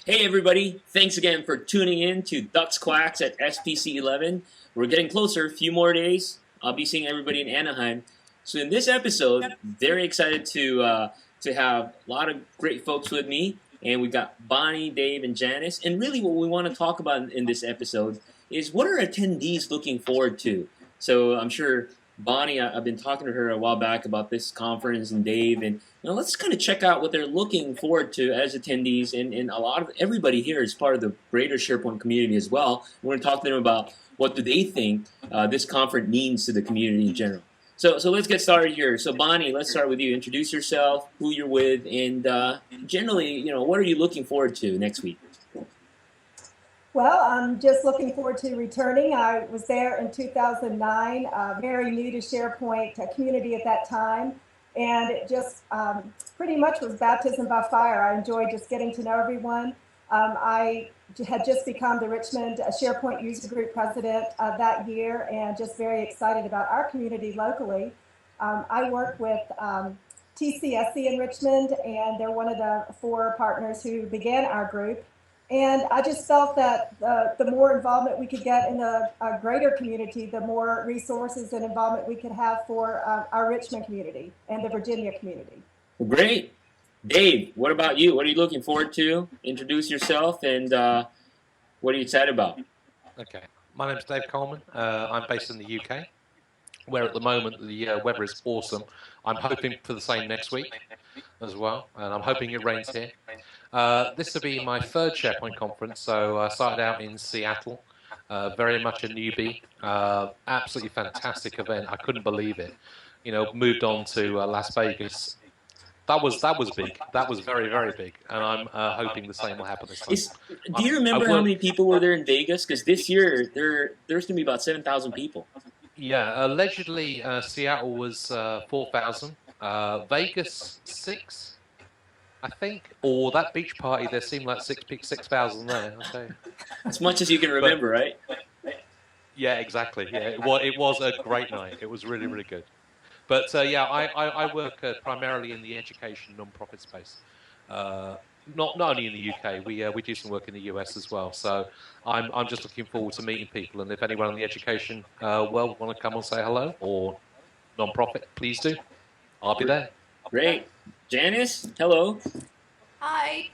Hey everybody, thanks again for tuning in to Ducks Quacks at SPC 11. We're getting closer, a few more days. I'll be seeing everybody in Anaheim. So in this episode, very excited to have a lot of great folks with me, and we've got Bonnie, Dave, and Janice. And really, what we want to talk about in this episode is what are attendees looking forward to. So I'm sure Bonnie, I've been talking to her a while back about this conference, and Dave, and let's kind of check out what they're looking forward to as attendees, and a lot of everybody here is part of the greater SharePoint community as well. We're going to talk to them about what do they think this conference means to the community in general. So let's get started here. So Bonnie, let's start with you. Introduce yourself, who you're with, and generally, what are you looking forward to next week? Well, I'm just looking forward to returning. I was there in 2009, very new to SharePoint community at that time, and it just pretty much was baptism by fire. I enjoyed just getting to know everyone. I had just become the Richmond SharePoint user group president that year, and just very excited about our community locally. I work with TCSC in Richmond, and they're one of the 4 partners who began our group. And I just felt that the more involvement we could get in a greater community, the more resources and involvement we could have for our Richmond community and the Virginia community. Well, great. Dave, what about you? What are you looking forward to? Introduce yourself, and what are you excited about? Okay, my name's Dave Coleman. I'm based in the UK, where at the moment the weather is awesome. I'm hoping for the same next week as well, and I'm hoping it rains here. This will be my 3rd SharePoint conference, so I started out in Seattle, very much a newbie, absolutely fantastic event. I couldn't believe it. Moved on to Las Vegas. That was big. That was very, very big, and I'm hoping the same will happen this time. Do you remember how many people were there in Vegas? Because this year there's going to be about 7,000 people. Yeah, allegedly Seattle was 4,000, Vegas 6. I think, or that beach party, there seemed like 6,000 there. Okay. As much as you can remember, right? Yeah, exactly. Yeah, it was a great night. It was really, really good. But I work primarily in the education non-profit space. Not only in the UK, we do some work in the US as well. So I'm just looking forward to meeting people. And if anyone in the education world want to come and say hello or non-profit, please do. I'll be there. Great. Janice, hello. Hi.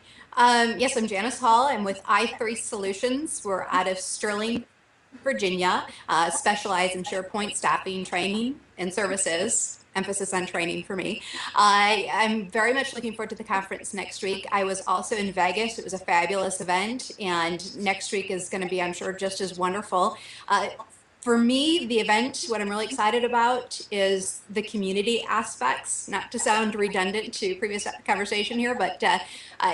Yes, I'm Janice Hall. I'm with i3 Solutions. We're out of Sterling, Virginia, specialize in SharePoint staffing, training, and services. Emphasis on training for me. I'm very much looking forward to the conference next week. I was also in Vegas. It was a fabulous event, and next week is going to be, I'm sure, just as wonderful. For me, the event, what I'm really excited about is the community aspects, not to sound redundant to previous conversation here, but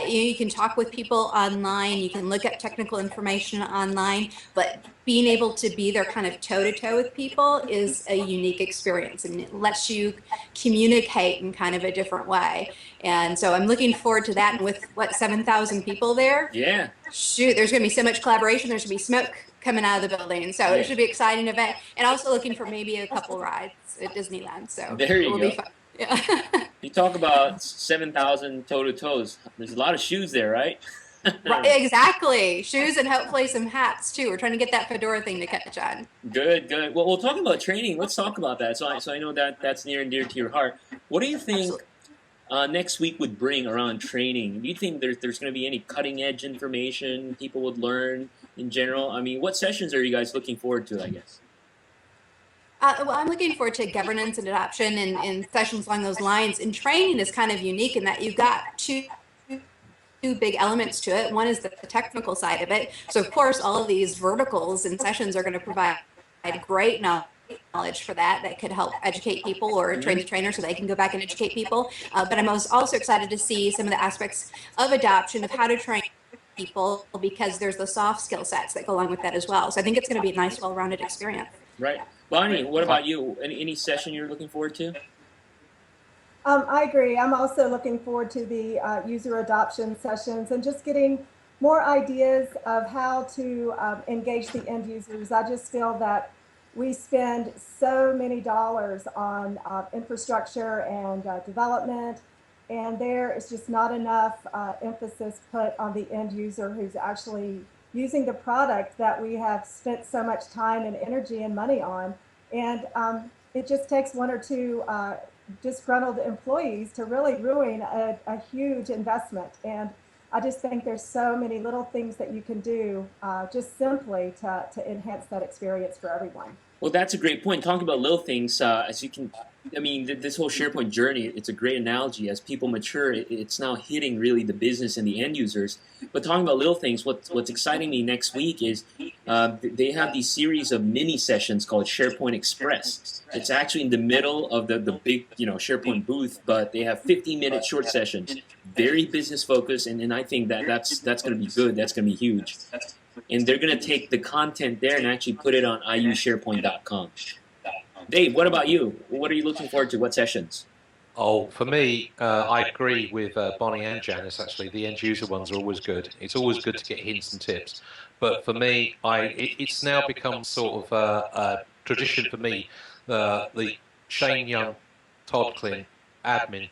you can talk with people online, you can look up technical information online, but being able to be there kind of toe-to-toe with people is a unique experience, and it lets you communicate in kind of a different way. And so I'm looking forward to that. And with, 7,000 people there? Yeah. Shoot, there's going to be so much collaboration, there's going to be smoke coming out of the building, so it should be an exciting event. And also looking for maybe a couple rides at Disneyland, so there you it will go. be fun. Yeah. You talk about 7,000 toe-to-toes. There's a lot of shoes there, right? Right, exactly. Shoes and hopefully some hats too. We're trying to get that fedora thing to catch on. Good. Well, we'll talk about training. Let's talk about that. So I know that that's near and dear to your heart. What do you think next week would bring around training? Do you think there's going to be any cutting-edge information people would learn in general? I mean, what sessions are you guys looking forward to, I guess? Well, I'm looking forward to governance and adoption and sessions along those lines. And training is kind of unique in that you've got two big elements to it. One is the technical side of it. So, of course, all of these verticals and sessions are going to provide great knowledge for that could help educate people or train the trainer so they can go back and educate people. But I'm also excited to see some of the aspects of adoption, of how to train people, because there's the soft skill sets that go along with that as well. So I think it's going to be a nice, well-rounded experience. Right. Bonnie, what about you? Any session you're looking forward to? I agree. I'm also looking forward to the user adoption sessions and just getting more ideas of how to engage the end users. I just feel that we spend so many dollars on infrastructure and development, And there is just not enough emphasis put on the end user who's actually using the product that we have spent so much time and energy and money on. And it just takes one or two disgruntled employees to really ruin a huge investment. And I just think there's so many little things that you can do just simply to enhance that experience for everyone. Well, that's a great point. Talking about little things, as you can, I mean, this whole SharePoint journey, it's a great analogy. As people mature, it's now hitting really the business and the end users. But talking about little things, what's exciting me next week is they have these series of mini sessions called SharePoint Express. It's actually in the middle of the big, SharePoint booth, but they have 15-minute short sessions, very business focused, and I think that's going to be good. That's going to be huge. And they're going to take the content there and actually put it on iusharepoint.com. Dave, what about you? What are you looking forward to? What sessions? Oh, for me, I agree with Bonnie and Janice, actually. The end user ones are always good. It's always good to get hints and tips. But for me, it's now become sort of a tradition for me. The Shane Young, Todd Klin, admin,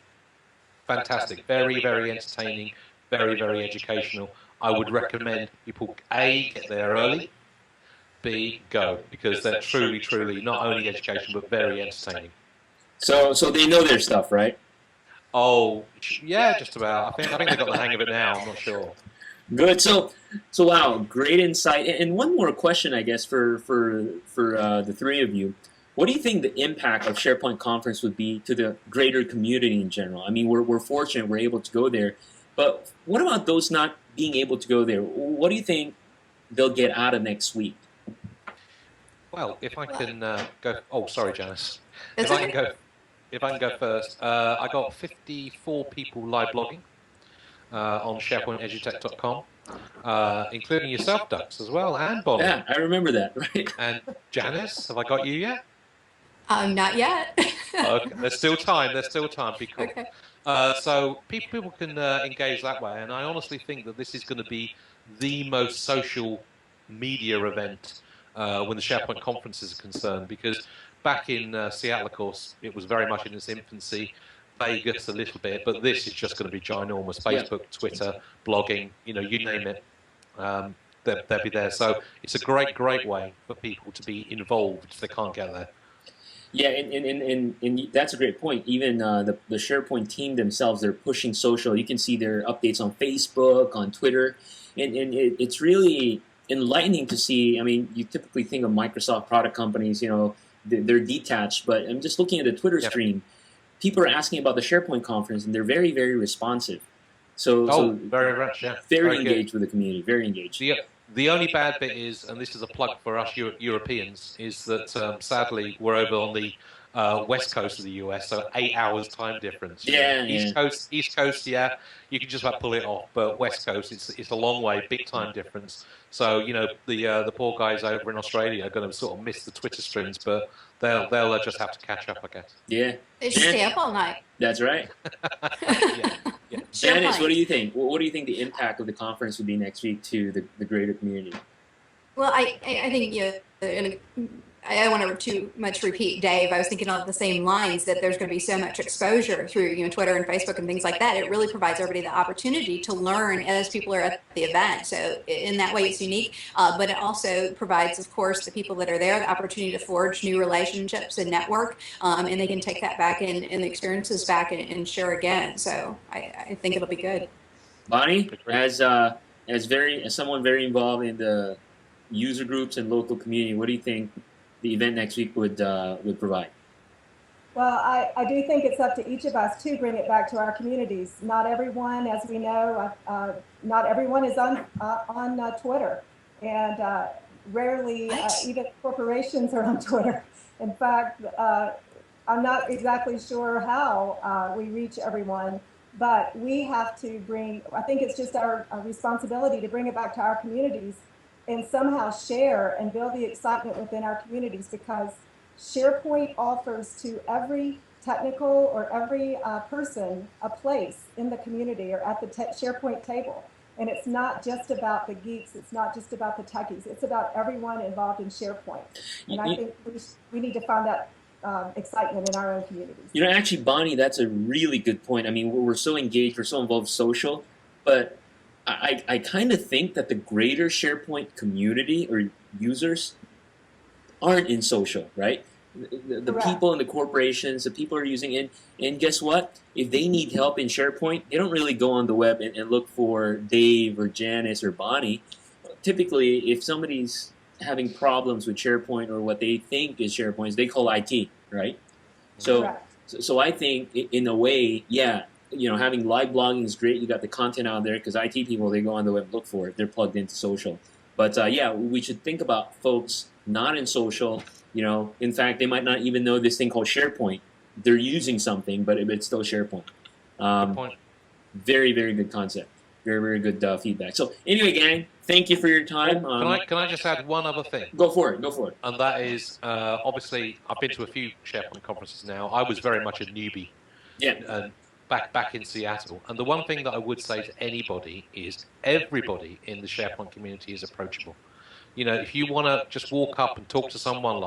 fantastic. Very, very entertaining, very, very educational. I would recommend people, A, get there early, B, go, because they're truly, truly not only educational, but very entertaining. So they know their stuff, right? Oh, yeah, just about. I think they've got the hang of it now. I'm not sure. Good. So wow, great insight. And one more question, I guess, for the three of you. What do you think the impact of SharePoint Conference would be to the greater community in general? I mean, we're fortunate we're able to go there, but what about those not being able to go there? What do you think they'll get out of next week? Well, if I can go. Oh, sorry, Janice. That's okay. If I can go first, I got 54 people live blogging on SharePointEdutech.com, including yourself, Dux, as well, and Bonnie. Yeah, I remember that, right? And Janice, have I got you yet? Not yet. Okay, there's still time. There's still time. Be cool. Okay. So people can engage that way, and I honestly think that this is going to be the most social media event when the SharePoint conferences are concerned, because back in Seattle, of course, it was very much in its infancy. Vegas a little bit, but this is just going to be ginormous. Facebook, Twitter, blogging, you name it, they'll be there. So it's a great way for people to be involved if they can't get there. Yeah, and that's a great point. Even the SharePoint team themselves, they're pushing social. You can see their updates on Facebook, on Twitter, and it's really enlightening to see. I mean, you typically think of Microsoft product companies, they're detached, but I'm just looking at the Twitter stream. People are asking about the SharePoint conference, and they're very, very responsive. So very much, yeah. Very engaged with the community, very engaged. The only bad bit is, and this is a plug for us Europeans, is that sadly we're over on the west coast of the US, so 8 hours time difference. Yeah, East Coast, yeah, you can just about pull it off, but West Coast, it's a long way, big time difference. So the poor guys over in Australia are going to sort of miss the Twitter streams, but they'll just have to catch up, I guess. Yeah, They should stay up all night. That's right. Yeah. Janice, what do you think? What do you think the impact of the conference would be next week to the greater community? Well, I think I don't want to too much repeat Dave. I was thinking along the same lines that there's going to be so much exposure through Twitter and Facebook and things like that. It really provides everybody the opportunity to learn as people are at the event. So in that way, it's unique. But it also provides, of course, the people that are there the opportunity to forge new relationships and network, and they can take that back and the experiences back and share again. So I think it'll be good. Bonnie, as someone very involved in the user groups and local community, what do you think the event next week would provide? Well, I do think it's up to each of us to bring it back to our communities. Not everyone, as we know, not everyone is on Twitter, and rarely even corporations are on Twitter. In fact, I'm not exactly sure how we reach everyone, but we have to I think it's just our responsibility to bring it back to our communities and somehow share and build the excitement within our communities, because SharePoint offers to every technical or every person a place in the community or at the SharePoint table. And it's not just about the geeks, it's not just about the techies, it's about everyone involved in SharePoint. And I think we need to find that excitement in our own communities. You know, actually, Bonnie, that's a really good point. I mean, we're so engaged, we're so involved social, but I kind of think that the greater SharePoint community or users aren't in social, right? The people in the corporations, the people are using it. And guess what? If they need help in SharePoint, they don't really go on the web and look for Dave or Janice or Bonnie. Typically, if somebody's having problems with SharePoint or what they think is SharePoint, they call IT, right? So I think in a way, yeah, you know, having live blogging is great. You got the content out there because IT people, they go on the web and look for it. They're plugged into social. But yeah, we should think about folks not in social. You know, in fact, they might not even know this thing called SharePoint. They're using something, but it's still SharePoint. Good point. Very, very good concept. Very, very good feedback. So anyway, gang, thank you for your time. Can I just add one other thing? Go for it. Go for it. And that is, obviously, I've been to a few SharePoint conferences now. I was very much a newbie. Yeah. Back in Seattle. And the one thing that I would say to anybody is everybody in the SharePoint community is approachable. You know, if you want to just walk up and talk to someone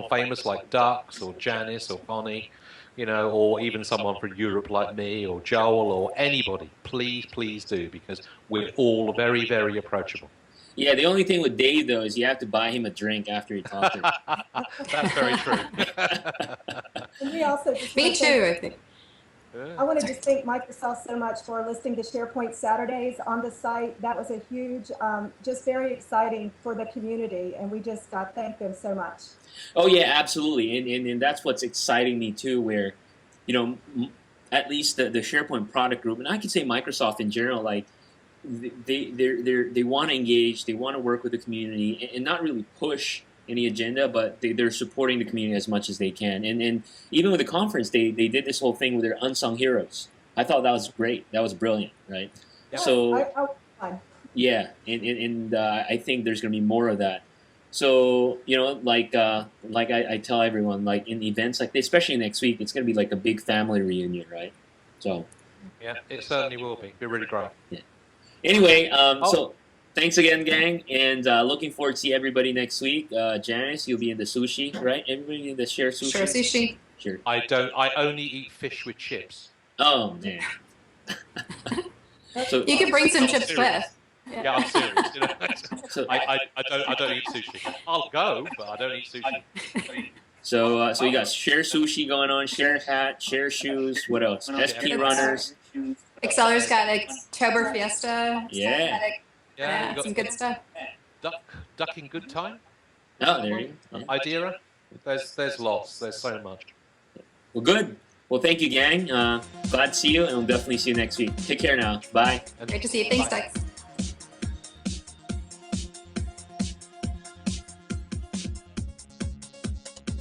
famous like Dux or Janice or Bonnie, you know, or even someone from Europe like me or Joel or anybody, please do, because we're all very, very approachable. Yeah, the only thing with Dave, though, is you have to buy him a drink after you talk to him. That's very true. And we also just Me too, I think. I want to just thank Microsoft so much for listing the SharePoint Saturdays on the site. That was a huge, just very exciting for the community, and we just thank them so much. Oh yeah, absolutely, and that's what's exciting me too. Where, you know, at least the SharePoint product group, and I can say Microsoft in general, like they want to engage, they want to work with the community, and not really push any agenda, but they're supporting the community as much as they can. And even with the conference, they did this whole thing with their unsung heroes. I thought that was great. That was brilliant, right? Yes, So yeah, and I think there's going to be more of that. So, you know, like I tell everyone, like in events like this, especially next week, it's going to be like a big family reunion, right? So yeah, it certainly will be. It'll be really great. Yeah. Anyway, so thanks again, gang, and looking forward to see everybody next week. Janice, you'll be in the sushi, right? Everybody in the share sushi. Share sushi. Sure. I only eat fish with chips. Oh man. So You can bring some chips with. Yeah, I'm serious. You know? So- I don't eat sushi. I'll go, but I don't eat sushi. So you got share sushi going on, share hat, share shoes. What else? SP runners. Exceller's got October Fiesta. Yeah. Yeah, Some good stuff. Duck in good time. Oh, there you go. Idea. There's lots. There's so much. Well, good. Well, thank you, gang. Glad to see you, and we'll definitely see you next week. Take care now. Bye. Great to see you. Thanks, Dex.